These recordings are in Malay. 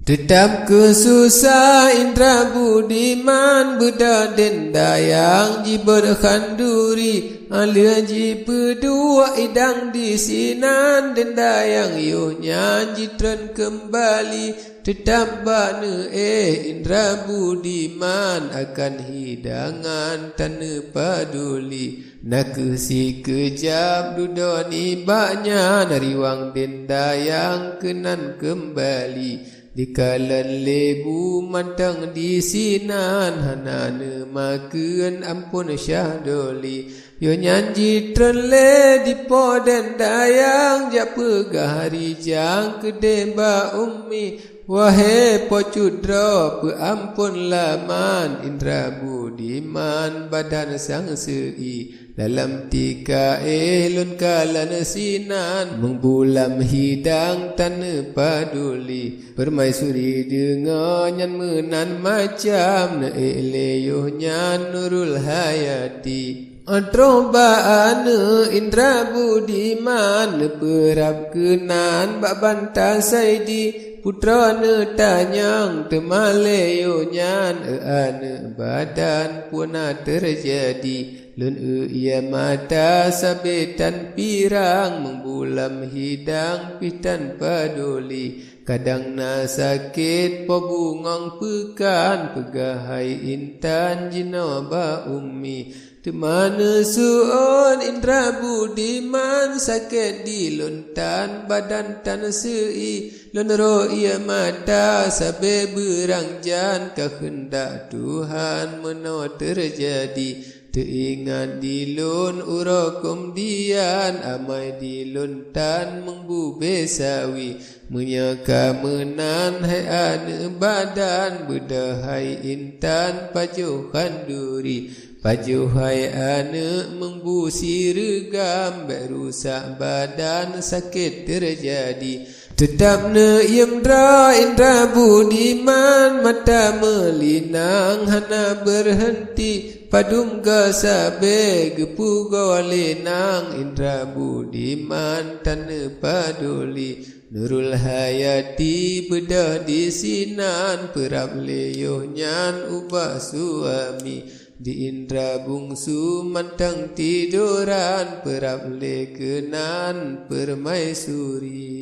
Tetap kesusah indra budiman berdaden dayang ji berkhanduri alia ji pedua idang di sinan den dayang yuhnya ji tren kembali tetap bana indra budiman akan hidangan tanu paduli nak si kejap dudoni baknya nariwang den dayang kenan kembali dikalan lebu matang di sinan hanane makeun ampun syahdoli yo nyanji trenle di poden dayang jak pegah hari jang kedemba ummi wahai pocudra peampun laman indra budiman badan sang sei dalam tika elun kalan sinan mengbulam hidang tanu paduli permaisuri dengannya menan macam ne eleyuh nyan nurul hayati Atrobaan indra budiman perap kenan bak bantah saidi putra ne tanyang temaleyo nyan ane badan puna terjadi lun ia mata sabetan pirang mengbulam hidang pitan paduli kadang na sakit pobungang pekan pegahai intan jinoba ummi temana suon indra budiman sakit di luntan badan tan sei lonro ia mata sabe berang jan kehendak Tuhan meno terjadi teringat di lun urakum dian amai di luntan mengbu besawi menyaka menan hai ane badan bedahai intan pajuh kanduri pajuh hai ane mengbusi regam berusak badan sakit terjadi tetap ne indra budiman mata melinang hana berhenti padum gasabe gepu gawalenang indra budiman tanu paduli nurul hayati bedah di sinan perap leyuh nyan ubah suami di indra bungsu mantang tiduran perap lekenan permaisuri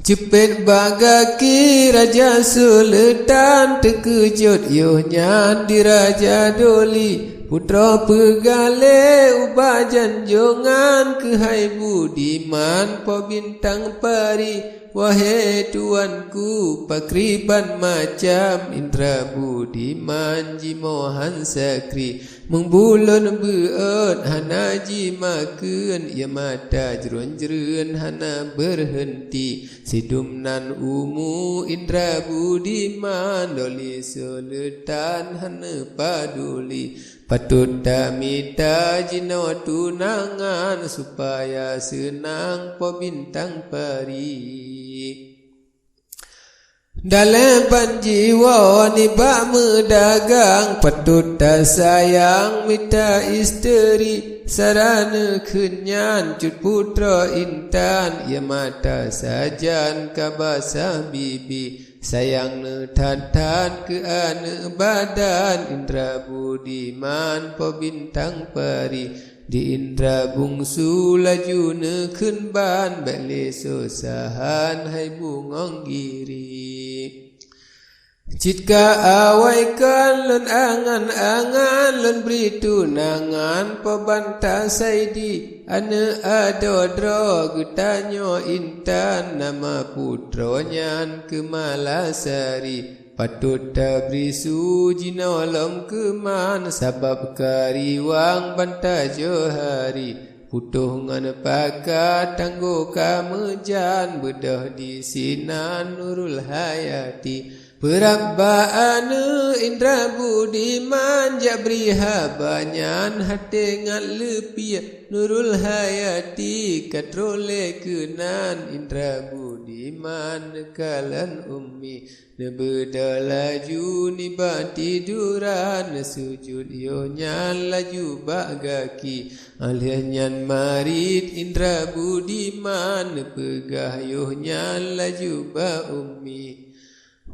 cepet bagaki raja sultan terkejut yuhnya di raja doli putra pegale ubah janjongan ke hai budiman po bintang pari wahai tuanku pakriban macam indra budiman jimohan sakri mengbulun beut hana jimakeun ia mata jeron-jeron hana berhenti sidumnan umu indra budiman doli sultan hana paduli patut damita jino tunangan supaya senang po bintang pari dalam panjiwa ni bak medagang patut tak sayang mita isteri sarana kenyan cut putra intan ia mata sajan kabasah bibi sayang ne tan ke ane badan indra budiman po bintang pari di indra bungsu laju ne kenban bale susahan hai bungong giri Citka awaikan lun angan-angan lun beri tunangan pebantah saidi ane adodro getanyo intan nama putronya kemalasari patut tabri suji nolom keman sabab kariwang bantah johari putuh ngan pakat tanggo kamejan bedah di sinan nurul hayati Perabbaan indra budiman jabriha banyan hati ngat lepia nurul hayati katrole kenan indra budiman kalan ummi nebeda laju ni tiduran sujud yo nyan laju bagaki alianyan marit indra budiman pegah yo nyan laju ba ummi.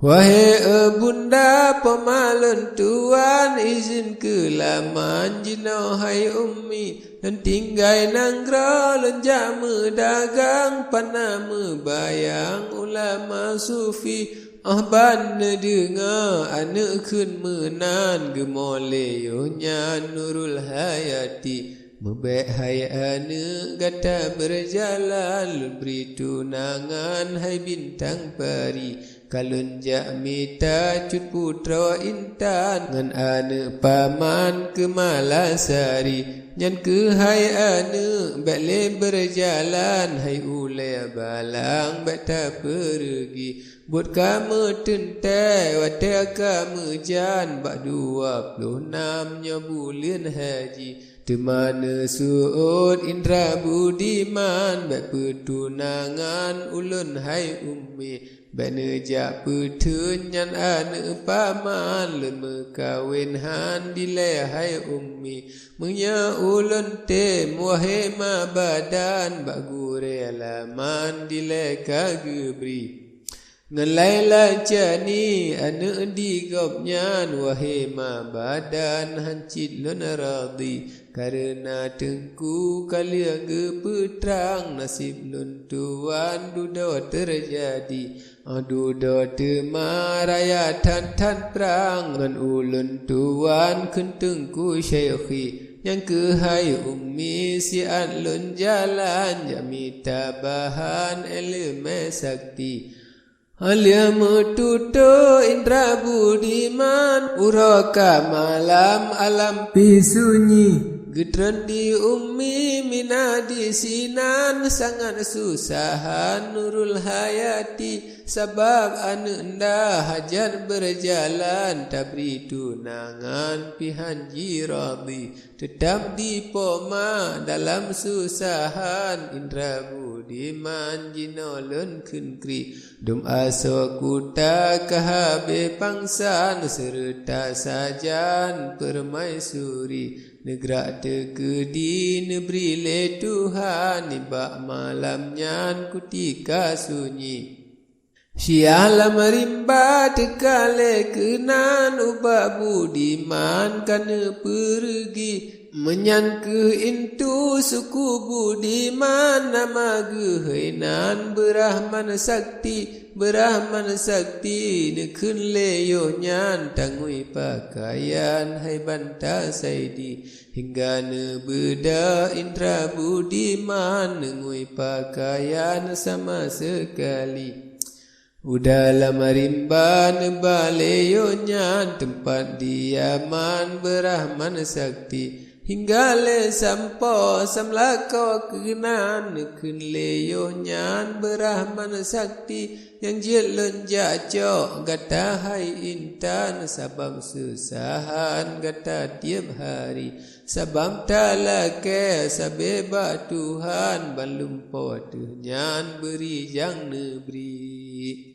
Wahai bunda pemalun tuan izin ke laman jino hai ummi dan tinggai nanggra lenjama dagang panama bayang ulama sufi ban dengar anak kun menan gemole yonya nurul hayati Mebek hai anak gata berjalan beri tunangan hai bintang peri kalun jak mita cut putra intan ngan anak paman ke Malasari nyan ke hai anak bale berjalan hai ulai balang bata pergi buat kamu tentai wadah kamu jan bak 26 nya bulan haji Temana suud indra budiman Bak pertunangan ulun hai ummi Bak nejak petun nyan anak paman Lun mekawin han dilai hai ummi Menya ulun tem wahai ma badan Bak gure alaman dilai kagebri Ngelai lancani anak digopnyan Wahai ma badan hancit lun radhi Karena tengku kalian gepetrang Nasib lun tuan duda terjadi Duda temaraya tan perang Ngan ulun tuan kentengku syekhi Yang kehai ummi sian lun jalan Jamita bahan elemen sakti Alia metuto indra budiman Uraka malam alam pisunyi Gedran di ummi mina di sinan Sangat susahan nurul hayati Sebab anda hajat berjalan Tabri tunangan pihan jiradi Tetap di poma dalam susahan Indra budiman jinolon kenkri Dum aso kuta kahabe pangsan Serta sajan permaisuri Negrak tegedi neberi le Tuhan Nibak malamnya kutika sunyi Syialah merimba tekale kenan Ubak budiman kana pergi Menyan ke intu suku budiman Nama gehainan berahman sakti Berahman sakti nekun leyo nyan Tangui pakaian hai banta saidi Hingga nebeda indra budiman Nengui pakaian sama sekali Udahlah marimba nebaleyo nyan Tempat diaman berahman sakti Hingga le sampo samlako kenan Nekun leyo nyan berahman sakti Yang jelun jacok gata hai intan Sabam susahan gata tiap hari Sabam talake sabeba Tuhan Balumpo nyan beri jang neberi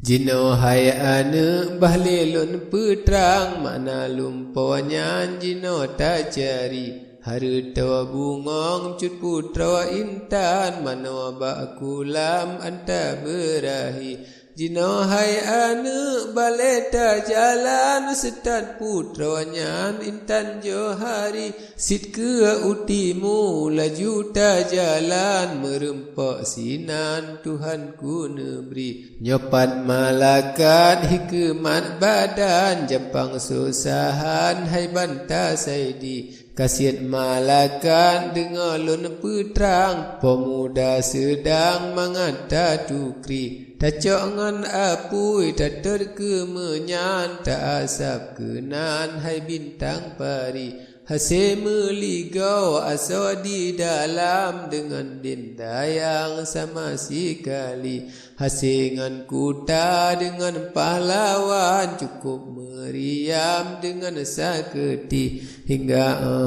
Jino hai anak bahlelun petrang Mana lumponya jino tak cari Harta bungong cut putra intan Mana bak kulam anta berahi Jino hai anak baleta jalan Setat putranya intan johari Sit ke utimu laju ta jalan Merempak sinan Tuhanku neberi Nyopat malakat hikmat badan Jepang susahan hai banta saidi Kasiat malakan dengar lun petrang Pemuda sedang mengata tukri Tacok ngan apui tak terkemenyan Tak asap kenan hai bintang pari Hasil meligau asa di dalam dengan dinda yang sama sekali. Hasil dengan kuda dengan pahlawan cukup meriam dengan saketi. Hingga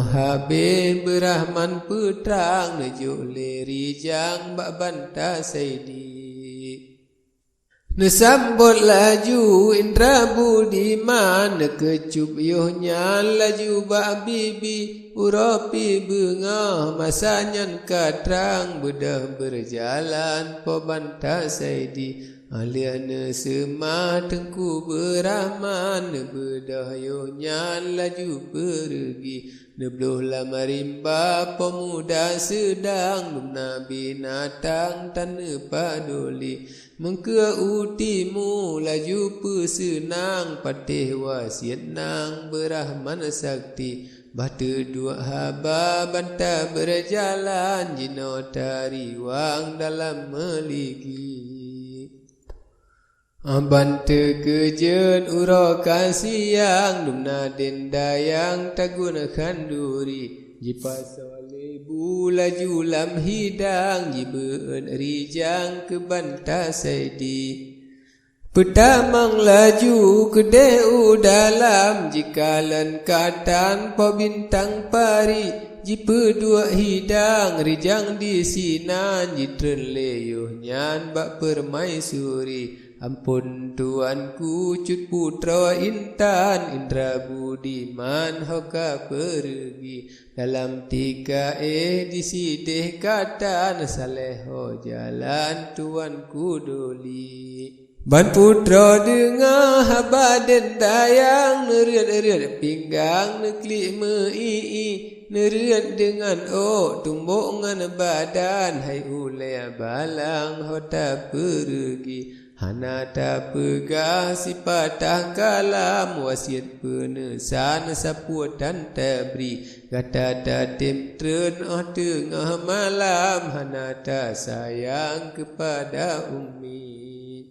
habis berahman petrang nejuk leri jang bak banta saidi. Nesambut laju Indra Budiman Nekecup yuhnya laju bak bibi Urapi bengah masanyan katrang Bedah berjalan pobanta saidi Aliana semah tengku berahman Bedah yuhnya laju pergi Nebluh lama rimba pemuda sedang Lumna binatang tanah paduli Mengke utimu laju pesenang Patih wasiat nang berahman sakti Bata dua haba banta berjalan Jino tariwang dalam meligi Banta kejen ura kasiang Lumna dendayang tagun khanduri Jipa solebu laju lam hidang Jibeen rijang ke banta saidi Petamang laju kedeu dalam Jikalan katan po bintang pari Jipa dua hidang rijang di sinan Jitren leyuh nyan bak permaisuri Ampun tuanku cut putra intan Indra Budiman hoka pergi Dalam tiga di sidih katan Saleho jalan tuanku doli Ban putra dengar habaden dayang Neriat-riat pinggang neklik mei Neriat dengan tumbuk dengan badan Hai ulai balang hota pergi Hanata pegah si patah kalam Wasiat penesan sapuat dan tabri Gata datim tren tengah malam Hanata sayang kepada Umi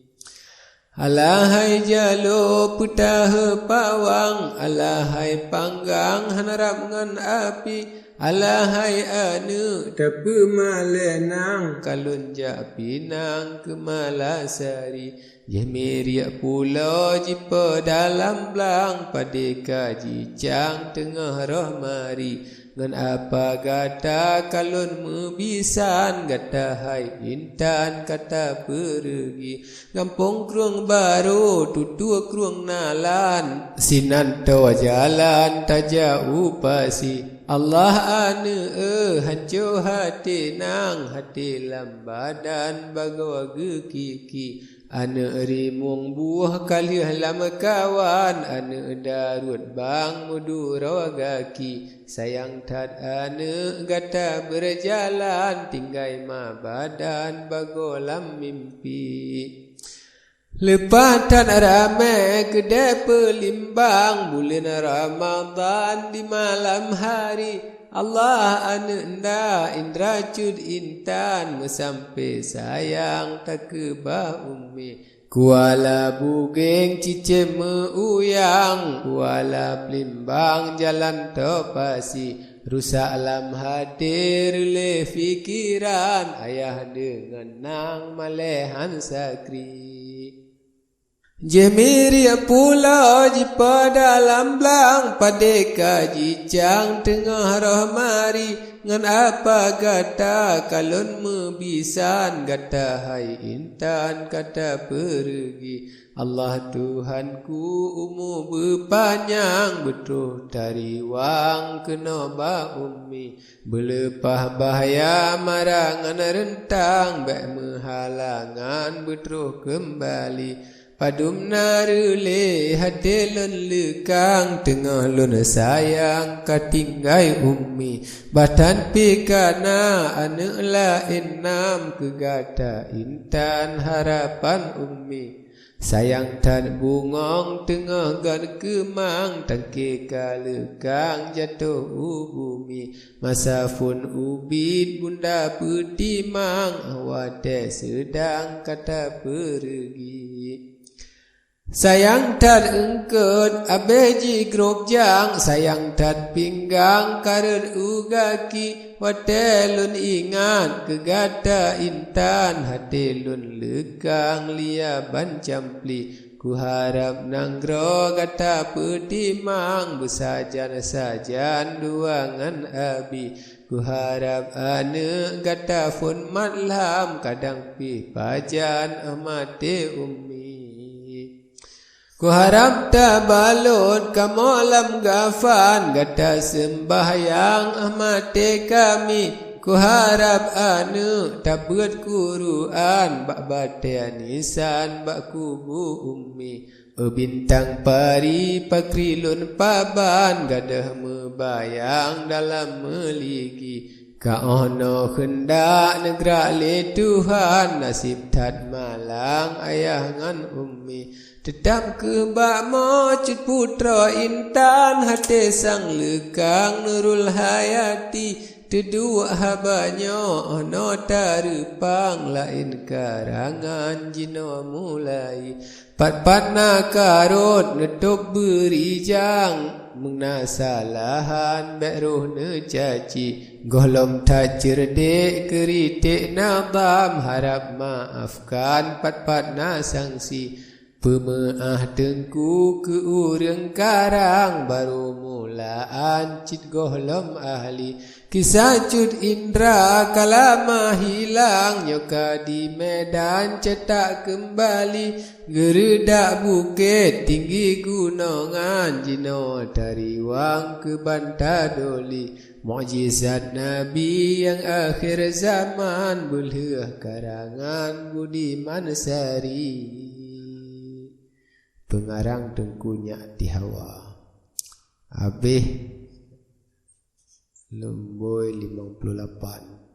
Alahai jalo putah pawang Alahai panggang hanarap ngan api Alahai anu tapi malenang Kalun jak pinang ke malasari Jemiria pulau jipa dalam belang Padeka jicang tengah rohmari Ngan apa gata kalun mebisan Gata hai intan kata pergi Gampong kruang baru tutua kruang nalan Sinan tawa jalan taja upasi Allah ane hancur hati nang Hati lam badan bagawa kiki Ane rimung buah kalih lama kawan Ane darut bang mudu rawagaki Sayang tad ane gata berjalan Tinggai ma badan bagolam mimpi Lepas tan ramai kedai pelimbang Bulan Ramadan di malam hari Allah anda Indra cud intan Mesampai sayang tak kebah umi Kuala bugeng cicem meuyang Kuala pelimbang jalan topasi Rusak lam hadir le fikiran Ayah dengan nang malehan sakri Jemiria pulau jipa dalam belang Padeka jicang tengah rohmari Ngan apa gata kalun mebisan Gata hai intan kata pergi Allah Tuhanku umur berpanjang Betul tariwang kena ba umi Belepah bahaya marangan rentang Bek menghalangan betul kembali Padum narule hati lun lekang Tengah lun sayang katinggai umi Batan pikana anak lain nam Kegata intan harapan umi Sayang tan bungong tengah gan kemang Tangke kalekang jatuh bumi Masa fun ubit bunda petimang Awate sedang kata pergi Sayang tad engkut abeji grok jang sayang tad pinggang karut ugaki watelun ingat kegata intan hatelun lekang lia bancampli ku harap nanggro kata petimang besajan-sajan duangan abi ku harap ane kata fun matlam kadang pi pajan amate ummi ku harap tak balut kamolam gafan gata sembahyang amate kami ku harap anu tak buat Quran bak bate nisan bak kubu ummi bintang pari pakrilun paban gadah mebayang dalam meligi ka ono hendak negara le Tuhan nasib tad malang ayah ngan ummi tetap ke bak mocut putra intan hati sang lekang Nurul Hayati Kedua habanya ono tarupang lain karangan jino mulai pat-pat na karut netuk berijang mengasalahan beruh ne caci golom tak cerdik keritik nabam harap maafkan pat-pat na sangsi pemaah tengku ke urang karang baru mulaan cit golom ahli kisah cut indra kalama hilang nyoka di medan cetak kembali geredak bukit tinggi gunungan jino tariwang ke Bantadoli mukjizat Nabi yang akhir zaman bulhah karangan Budiman Sari pengarang Tengku Nyati Hawa habis Lemboi 58